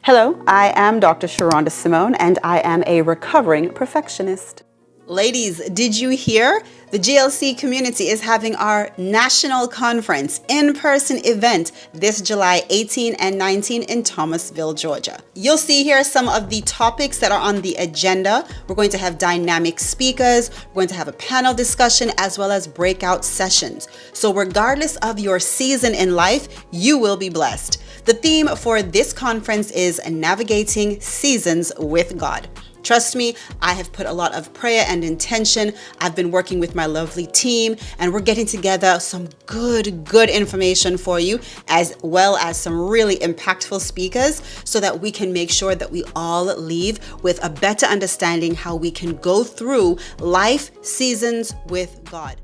Hello, I am Dr. Sherunda Simone, and I am a recovering perfectionist. Ladies, did you hear? The GLC community is having our national conference in-person event this July 18 and 19 in Thomasville, Georgia. You'll see here some of the topics that are on the agenda. We're going to have dynamic speakers, we're going to have a panel discussion, as well as breakout sessions. So regardless of your season in life, you will be blessed. The theme for this conference is Navigating Seasons with God. Trust me, I have put a lot of prayer and intention. I've been working with my lovely team, and we're getting together some good information for you, as well as some really impactful speakers, so that we can make sure that we all leave with a better understanding how we can go through life seasons with God.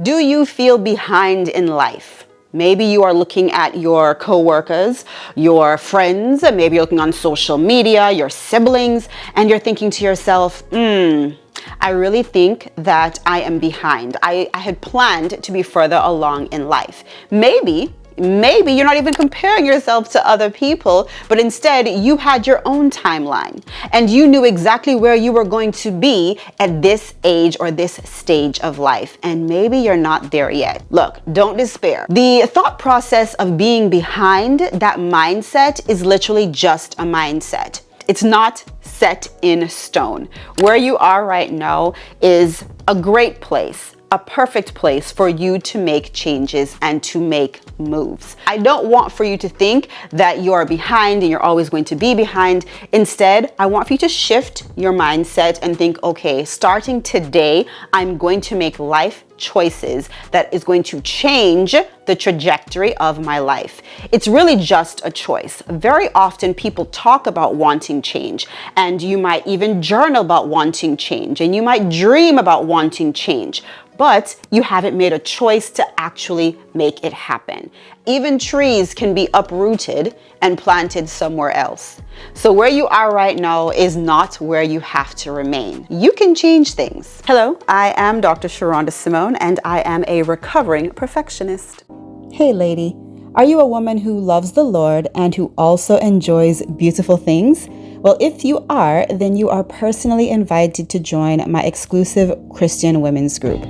Do you feel behind in life? Maybe you are looking at your coworkers, your friends, maybe you're looking on social media, your siblings, and you're thinking to yourself, I really think that I am behind. I had planned to be further along in life. Maybe you're not even comparing yourself to other people, but instead you had your own timeline and you knew exactly where you were going to be at this age or this stage of life. And maybe you're not there yet. Look, don't despair. The thought process of being behind, that mindset, is literally just a mindset. It's not set in stone. Where you are right now is a great place, a perfect place for you to make changes and to make moves. I don't want for you to think that you're behind and you're always going to be behind. Instead, I want for you to shift your mindset and think, okay, starting today, I'm going to make life choices that is going to change the trajectory of my life. It's really just a choice. Very often people talk about wanting change, and you might even journal about wanting change, and you might dream about wanting change, but you haven't made a choice to actually make it happen. Even trees can be uprooted and planted somewhere else. So where you are right now is not where you have to remain. You can change things. Hello, I am Dr. Sherunda Simone, and I am a recovering perfectionist. Hey lady, are you a woman who loves the Lord and who also enjoys beautiful things? Well, if you are, then you are personally invited to join my exclusive Christian women's group.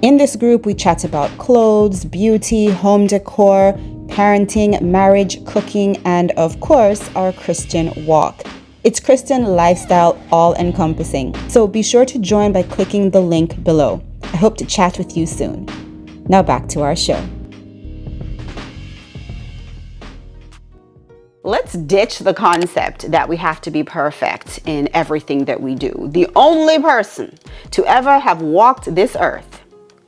In this group, we chat about clothes, beauty, home decor, parenting, marriage, cooking, and of course, our Christian walk. It's Christian lifestyle all-encompassing. So be sure to join by clicking the link below. I hope to chat with you soon. Now back to our show. Let's ditch the concept that we have to be perfect in everything that we do. The only person to ever have walked this earth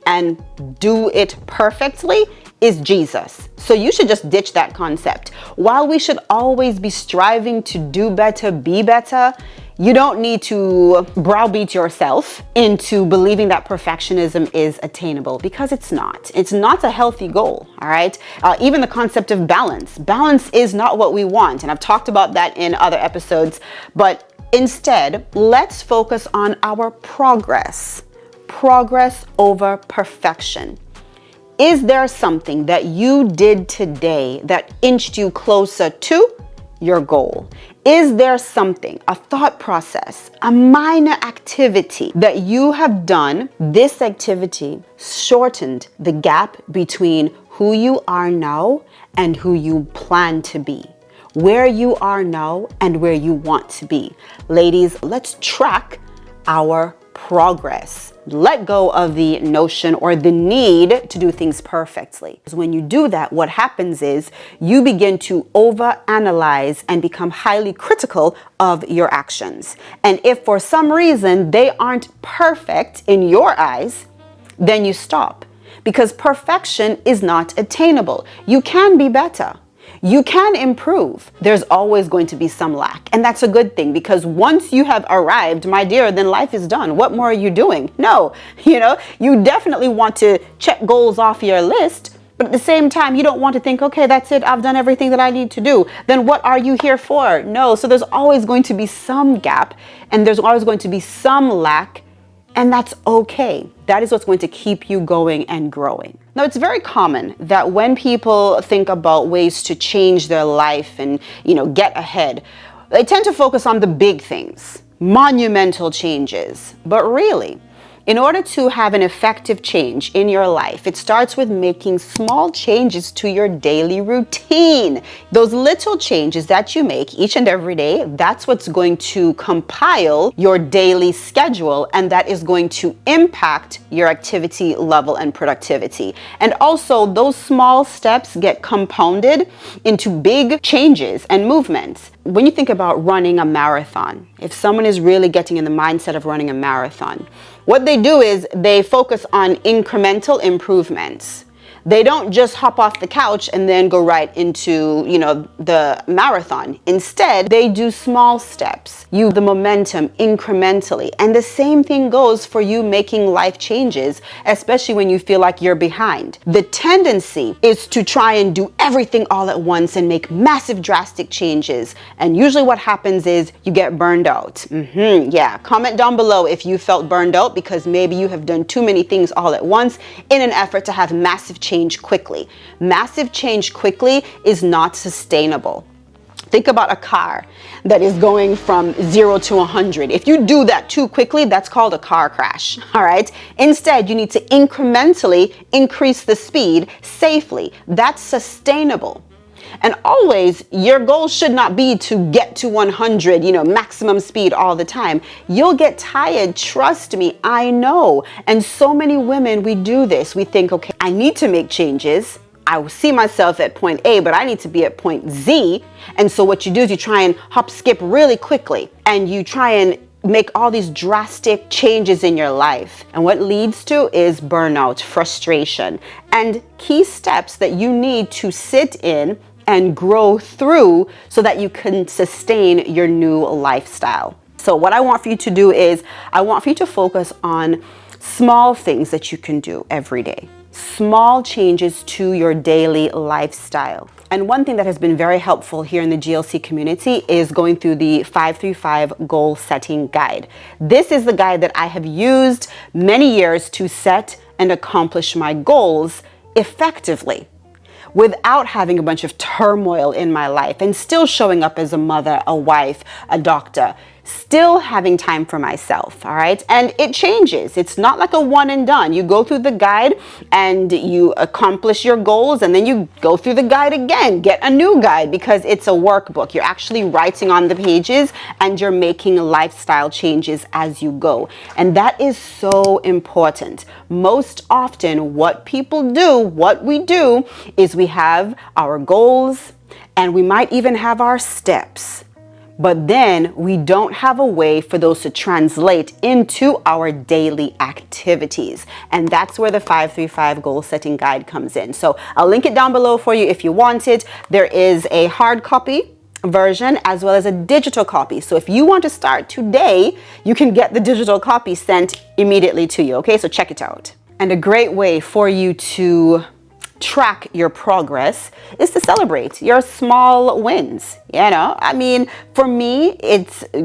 and do it perfectly is Jesus. So you should just ditch that concept. While we should always be striving to do better, be better, you don't need to browbeat yourself into believing that perfectionism is attainable, because it's not. It's not a healthy goal, all right? Even the concept of balance. Balance is not what we want, and I've talked about that in other episodes, but instead, let's focus on our progress. Progress over perfection. Is there something that you did today that inched you closer to your goal? Is there something, a thought process, a minor activity that you have done? This activity shortened the gap between who you are now and who you plan to be, where you are now and where you want to be. Ladies, let's track our progress. Let go of the notion or the need to do things perfectly. Because when you do that, what happens is you begin to overanalyze and become highly critical of your actions. And if for some reason they aren't perfect in your eyes, then you stop. Because perfection is not attainable. You can be better. You can improve. There's always going to be some lack. And that's a good thing, because once you have arrived, my dear, then life is done. What more are you doing? No, you definitely want to check goals off your list, but at the same time, you don't want to think, okay, that's it. I've done everything that I need to do. Then what are you here for? No. So there's always going to be some gap, and there's always going to be some lack And that's okay. That is what's going to keep you going and growing. Now, it's very common that when people think about ways to change their life and, get ahead, they tend to focus on the big things, monumental changes. But really, in order to have an effective change in your life, it starts with making small changes to your daily routine. Those little changes that you make each and every day, that's what's going to compile your daily schedule, and that is going to impact your activity level and productivity. And also, those small steps get compounded into big changes and movements. When you think about running a marathon, if someone is really getting in the mindset of running a marathon, what they do is they focus on incremental improvements. They don't just hop off the couch and then go right into, the marathon. Instead, they do small steps, use the momentum incrementally. And the same thing goes for you making life changes, especially when you feel like you're behind. The tendency is to try and do everything all at once and make massive drastic changes. And usually what happens is you get burned out. Yeah, comment down below if you felt burned out because maybe you have done too many things all at once in an effort to have massive change quickly. Massive change quickly is not sustainable. Think about a car that is going from 0 to 100. If you do that too quickly, that's called a car crash. All right. Instead, you need to incrementally increase the speed safely. That's sustainable. And always, your goal should not be to get to 100, maximum speed all the time. You'll get tired. Trust me, I know. And so many women, we do this. We think, okay, I need to make changes. I see myself at point A, but I need to be at point Z. And so what you do is you try and hop, skip really quickly. And you try and make all these drastic changes in your life. And what leads to is burnout, frustration, and key steps that you need to sit in and grow through so that you can sustain your new lifestyle. So what I want for you to do is I want for you to focus on small things that you can do every day. Small changes to your daily lifestyle. And one thing that has been very helpful here in the GLC community is going through the 535 goal setting guide. This is the guide that I have used many years to set and accomplish my goals effectively, without having a bunch of turmoil in my life and still showing up as a mother, a wife, a doctor, still having time for myself, all right? And it changes. It's not like a one and done. You go through the guide and you accomplish your goals, and then you go through the guide again, get a new guide, because it's a workbook. You're actually writing on the pages and you're making lifestyle changes as you go. And that is so important. Most often what we do is we have our goals and we might even have our steps. But then we don't have a way for those to translate into our daily activities. And that's where the 535 goal setting guide comes in. So I'll link it down below for you if you want it. There is a hard copy version as well as a digital copy. So if you want to start today, you can get the digital copy sent immediately to you. Okay, so check it out. And a great way for you to track your progress is to celebrate your small wins. For me,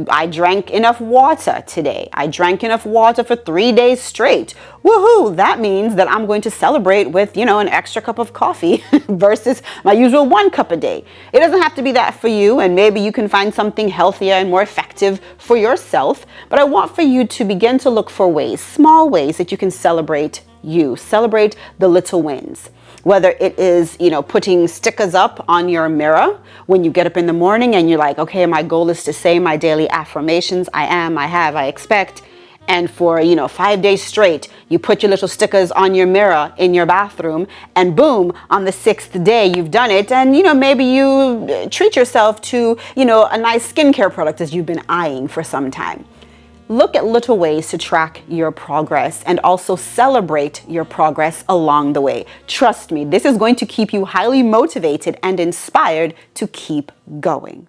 I drank enough water today. I drank enough water for 3 days straight. Woohoo! That means that I'm going to celebrate with, an extra cup of coffee versus my usual 1 cup a day. It doesn't have to be that for you, and maybe you can find something healthier and more effective for yourself. But I want for you to begin to look for ways, small ways that you can celebrate the little wins. Whether it is, putting stickers up on your mirror when you get up in the morning and you're like, okay, my goal is to say my daily affirmations. I am, I have, I expect. And for, 5 days straight, you put your little stickers on your mirror in your bathroom, and boom, on the 6th day, you've done it. And, maybe you treat yourself to, a nice skincare product that you've been eyeing for some time. Look at little ways to track your progress and also celebrate your progress along the way. Trust me, this is going to keep you highly motivated and inspired to keep going.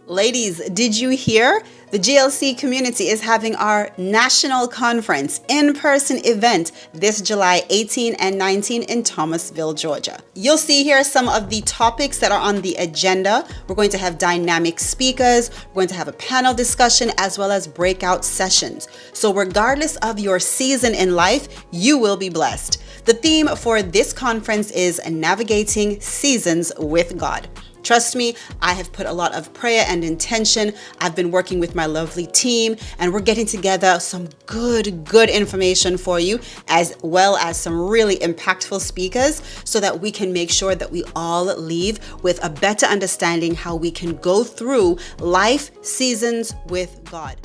Ladies, did you hear? The GLC community is having our national conference in-person event this July 18 and 19 in Thomasville, Georgia. You'll see here some of the topics that are on the agenda. We're going to have dynamic speakers, we're going to have a panel discussion, as well as breakout sessions. So regardless of your season in life, you will be blessed. The theme for this conference is Navigating Seasons with God. Trust me, I have put a lot of prayer and intention. I've been working with my lovely team, and we're getting together some good information for you, as well as some really impactful speakers, so that we can make sure that we all leave with a better understanding how we can go through life seasons with God.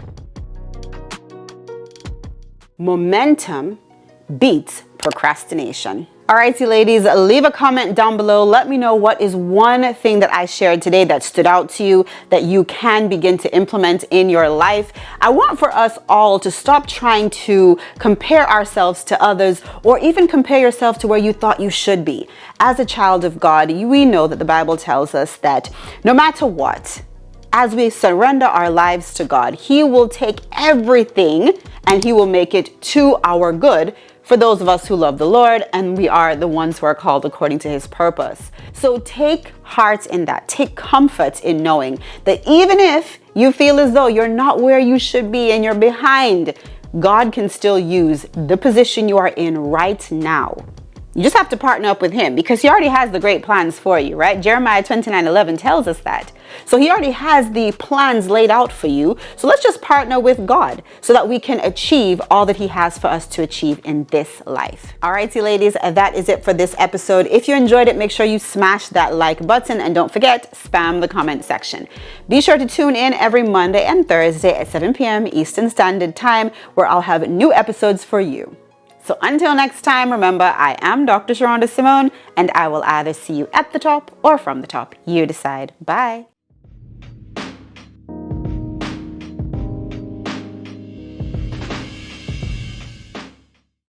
Momentum beats procrastination. Alrighty, ladies, leave a comment down below. Let me know what is one thing that I shared today that stood out to you that you can begin to implement in your life. I want for us all to stop trying to compare ourselves to others, or even compare yourself to where you thought you should be. As a child of God, we know that the Bible tells us that no matter what, as we surrender our lives to God, He will take everything and He will make it to our good, for those of us who love the Lord, and we are the ones who are called according to His purpose. So take heart in that. Take comfort in knowing that even if you feel as though you're not where you should be and you're behind, God can still use the position you are in right now. You just have to partner up with Him, because He already has the great plans for you, right? Jeremiah 29:11 tells us that. So He already has the plans laid out for you. So let's just partner with God so that we can achieve all that He has for us to achieve in this life. Alrighty, ladies, that is it for this episode. If you enjoyed it, make sure you smash that like button, and don't forget, spam the comment section. Be sure to tune in every Monday and Thursday at 7 p.m. Eastern Standard Time, where I'll have new episodes for you. So until next time, remember, I am Dr. Sherunda Simone, and I will either see you at the top or from the top. You decide. Bye.